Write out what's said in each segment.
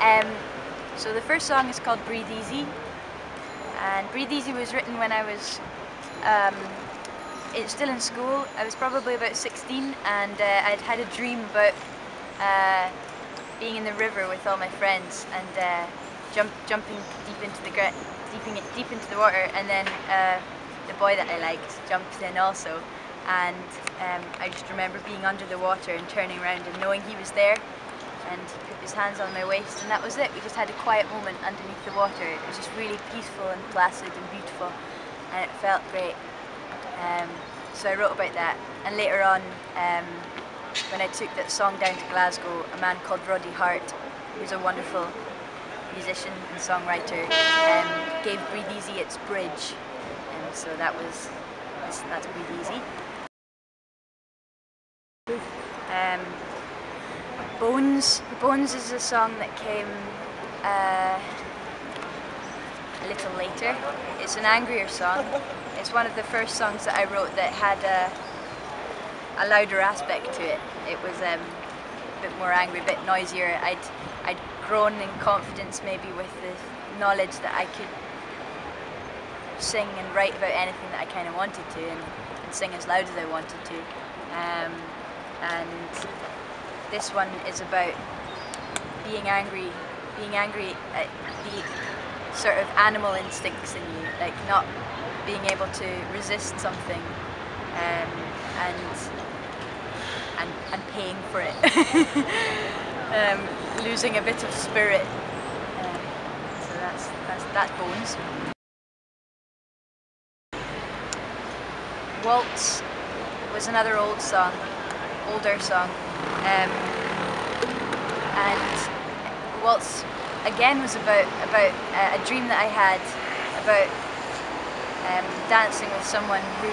Um, so the first song is called Breathe Easy, and Breathe Easy was written when I was still in school. I was probably about 16, and I'd had a dream about being in the river with all my friends and jumping deep into the water, and then the boy that I liked jumped in also, and I just remember being under the water and turning around and knowing he was there, and he put his hands on my waist, and that was it. We just had a quiet moment underneath the water. It was just really peaceful and placid and beautiful, and it felt great. So I wrote about that, and later on, when I took that song down to Glasgow, a man called Roddy Hart, who's a wonderful musician and songwriter, gave Breathe Easy its bridge, and so that's Breathe Easy. Bones is a song that came a little later. It's an angrier song. It's one of the first songs that I wrote that had a louder aspect to it. It was a bit more angry, a bit noisier. I'd grown in confidence maybe with the knowledge that I could sing and write about anything that I kind of wanted to, and sing as loud as I wanted to. And this one is about being angry at the sort of animal instincts in you, like not being able to resist something, and paying for it, losing a bit of spirit. So that's Bones. Waltz was another older song, and Waltz again was about a dream that I had about dancing with someone who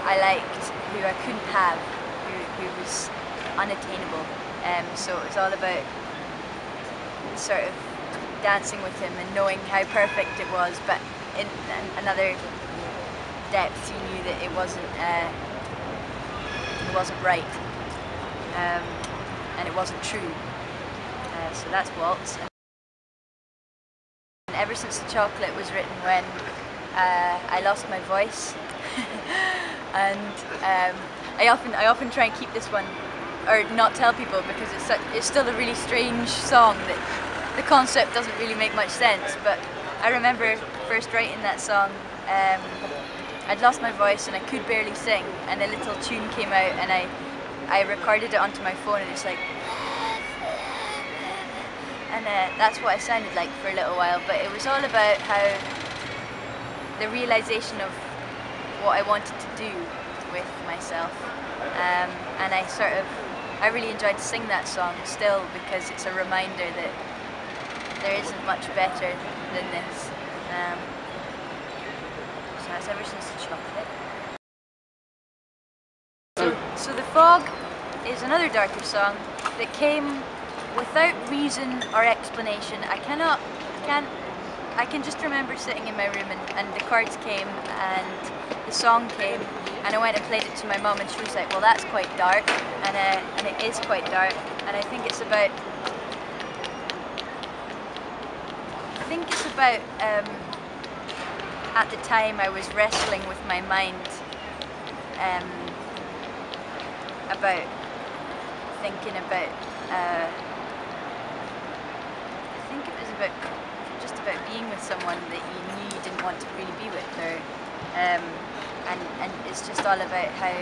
I liked, who I couldn't have, who was unattainable. So it was all about sort of dancing with him and knowing how perfect it was, but in another depth you knew that it wasn't right, and it wasn't true. So that's Waltz. And Ever Since the Chocolate was written when I lost my voice, and I often try and keep this one, or not tell people, because it's still a really strange song that the concept doesn't really make much sense. But I remember first writing that song, I'd lost my voice and I could barely sing, and a little tune came out, and I recorded it onto my phone, and it's like, and that's what I sounded like for a little while. But it was all about how the realization of what I wanted to do with myself, and I really enjoyed to sing that song still, because it's a reminder that there isn't much better than this. So that's Ever Since the Chocolate. So The Fog is another darker song that came without reason or explanation. I can just remember sitting in my room, and the chords came and the song came, and I went and played it to my mum, and she was like, well, that's quite dark, and it is quite dark, and I think it's about at the time I was wrestling with my mind about thinking about I think it was just about being with someone that you knew you didn't want to really be with, or and it's just all about how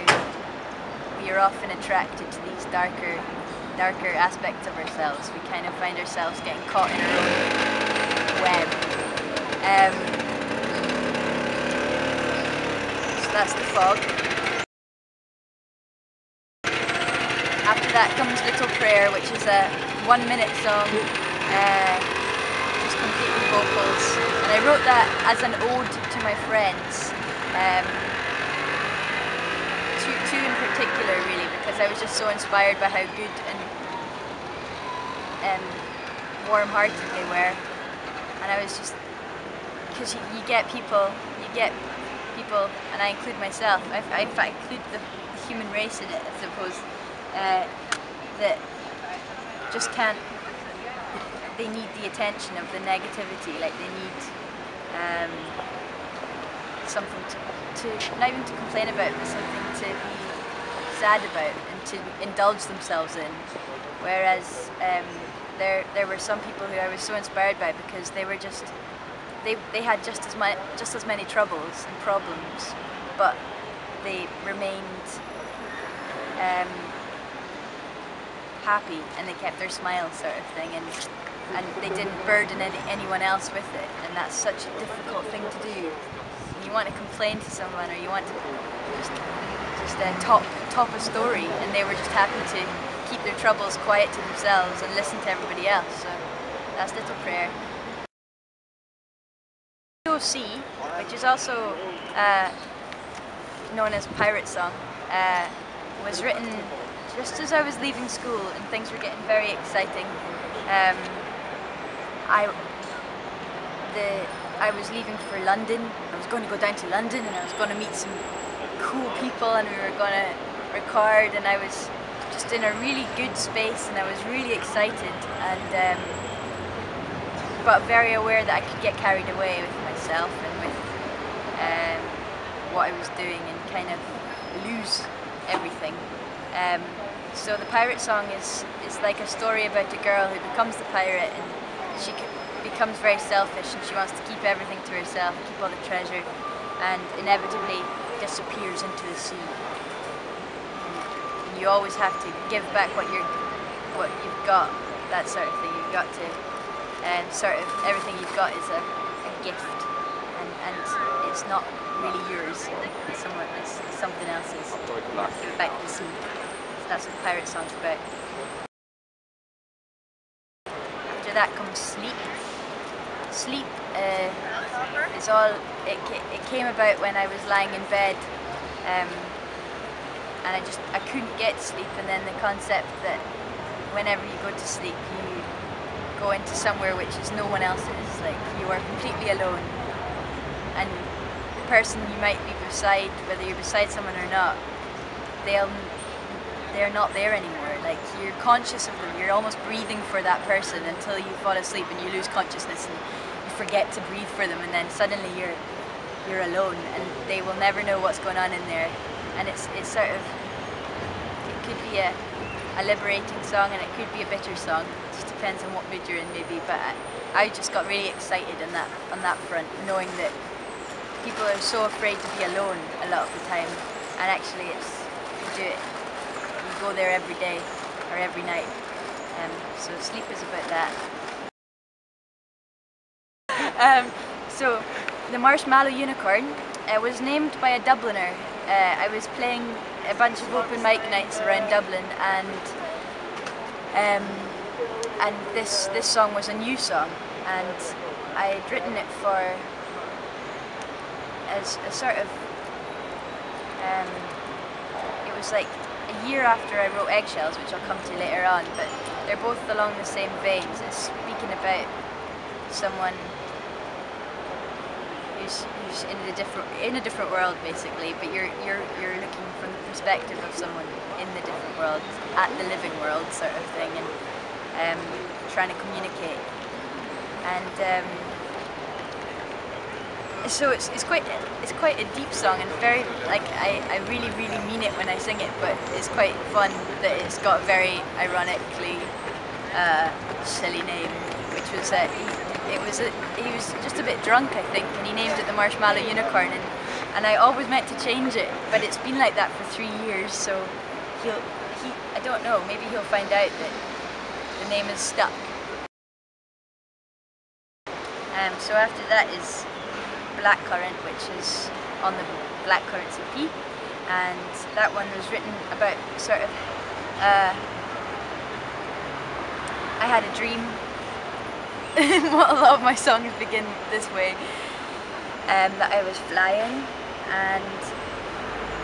we are often attracted to these darker aspects of ourselves. We kind of find ourselves getting caught in our own web. So that's The Fog. After that comes Little Prayer, which is a 1-minute song, just complete with vocals. And I wrote that as an ode to my friends. Two in particular, really, because I was just so inspired by how good and warm-hearted they were. And I was just, because you get people, and I include myself, I include the human race in it, I suppose, that just can't they need the attention of the negativity, like they need something to not even to complain about, but something to be sad about and to indulge themselves in. Whereas there were some people who I was so inspired by because they were just they had just as many troubles and problems, but they remained happy and they kept their smile, sort of thing, and they didn't burden anyone else with it, and that's such a difficult thing to do. You want to complain to someone, or you want to just top a story, and they were just happy to keep their troubles quiet to themselves and listen to everybody else. So that's Little Prayer. C, which is also known as Pirate Song, was written just as I was leaving school and things were getting very exciting. I was leaving for London. I was going to go down to London and I was going to meet some cool people and we were going to record, and I was just in a really good space and I was really excited, and but very aware that I could get carried away with myself and with what I was doing and kind of lose everything. So the pirate song is like a story about a girl who becomes the pirate, and she becomes very selfish and she wants to keep everything to herself, keep all the treasure, and inevitably disappears into the sea. And you always have to give back what you've got, that sort of thing. You've got to, sort of everything you've got is a gift, and it's not really yours. It's something else's. You have to give it back to the sea. So that's what the pirate song's about. After that comes Sleep. Sleep is all. It came about when I was lying in bed, and I couldn't get sleep. And then the concept that whenever you go to sleep, you go into somewhere which is no one else's. Like you are completely alone, and the person you might be beside, whether you're beside someone or not, they're not there anymore. Like you're conscious of them, you're almost breathing for that person until you fall asleep and you lose consciousness and you forget to breathe for them, and then suddenly you're alone and they will never know what's going on in there. And it's sort of, it could be a liberating song and it could be a bitter song. It just depends on what mood you're in maybe, but I just got really excited on that front, knowing that people are so afraid to be alone a lot of the time, and actually you do it. You go there every day or every night. So Sleep is about that. So the Marshmallow Unicorn was named by a Dubliner. I was playing a bunch of open mic nights around Dublin, and this song was a new song, and I had written it as a sort of, it was like a year after I wrote Eggshells, which I'll come to later on, but they're both along the same veins. It's speaking about someone who's in a different world basically, but you're looking from the perspective of someone in the different world, at the living world sort of thing, and trying to communicate. And so it's quite a deep song, and very, like, I really mean it when I sing it, but it's quite fun that it's got a very ironically silly name, which was he was just a bit drunk, I think, and he named it the Marshmallow Unicorn, and I always meant to change it, but it's been like that for 3 years, so I don't know, maybe he'll find out that the name is stuck. So after that is Blackcurrant, which is on the Blackcurrant EP, and that one was written about sort of, I had a dream. A lot of my songs begin this way, that I was flying and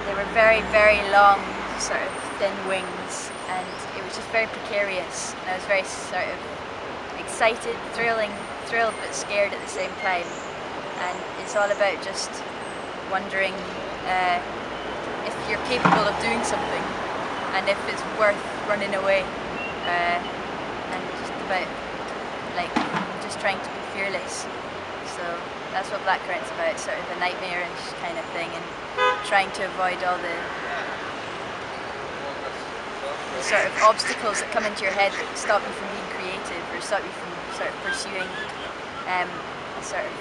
they were very long, sort of thin wings, and it was just very precarious, and I was very sort of excited, thrilled but scared at the same time. And it's all about just wondering if you're capable of doing something and if it's worth running away, and just about like just trying to be fearless. So that's what blackcurrant's about, sort of a nightmarish kind of thing, and trying to avoid all the sort of obstacles that come into your head that stop you from being creative or stop you from sort of pursuing sort of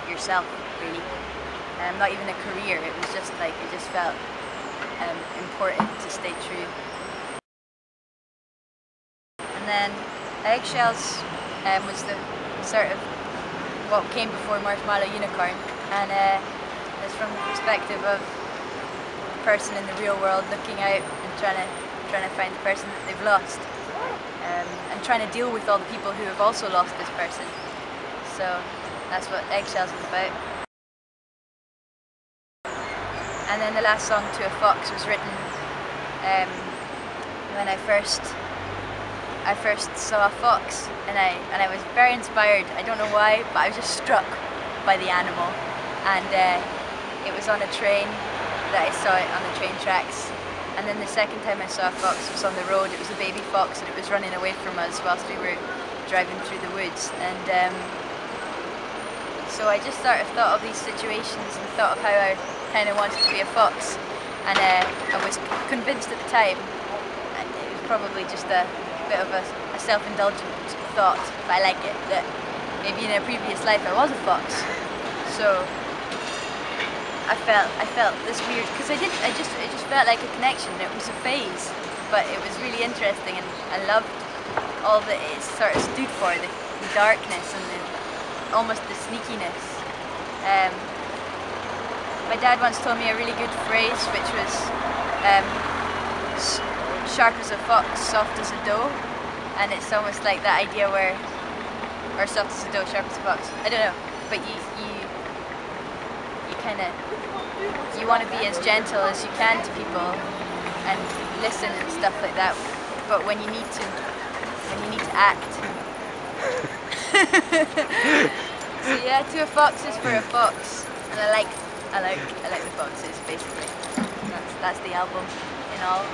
yourself, really. Not even a career, it was just like, it just felt important to stay true. And then eggshells was the sort of what came before Marshmallow Unicorn, and it's from the perspective of a person in the real world looking out and trying to find the person that they've lost, and trying to deal with all the people who have also lost this person. So that's what eggshells is about. And then the last song, To a Fox, was written when I first saw a fox, and I was very inspired. I don't know why, but I was just struck by the animal. And it was on a train that I saw it on the train tracks. And then the second time I saw a fox was on the road. It was a baby fox, and it was running away from us whilst we were driving through the woods. And so I just sort of thought of these situations and thought of how I kind of wanted to be a fox. And I was convinced at the time, and it was probably just a bit of a self-indulgent thought, but I like it, that maybe in a previous life I was a fox. So I felt this weird, because it just felt like a connection. It was a phase, but it was really interesting, and I loved all that it sort of stood for, the darkness and almost the sneakiness. My dad once told me a really good phrase, which was sharp as a fox, soft as a doe, and it's almost like that idea where, or soft as a doe, sharp as a fox, I don't know, but you kind of, you want to be as gentle as you can to people and listen and stuff like that, but when you need to act. So yeah, To a Fox is for a fox, and I like the foxes, basically. That's the album in all.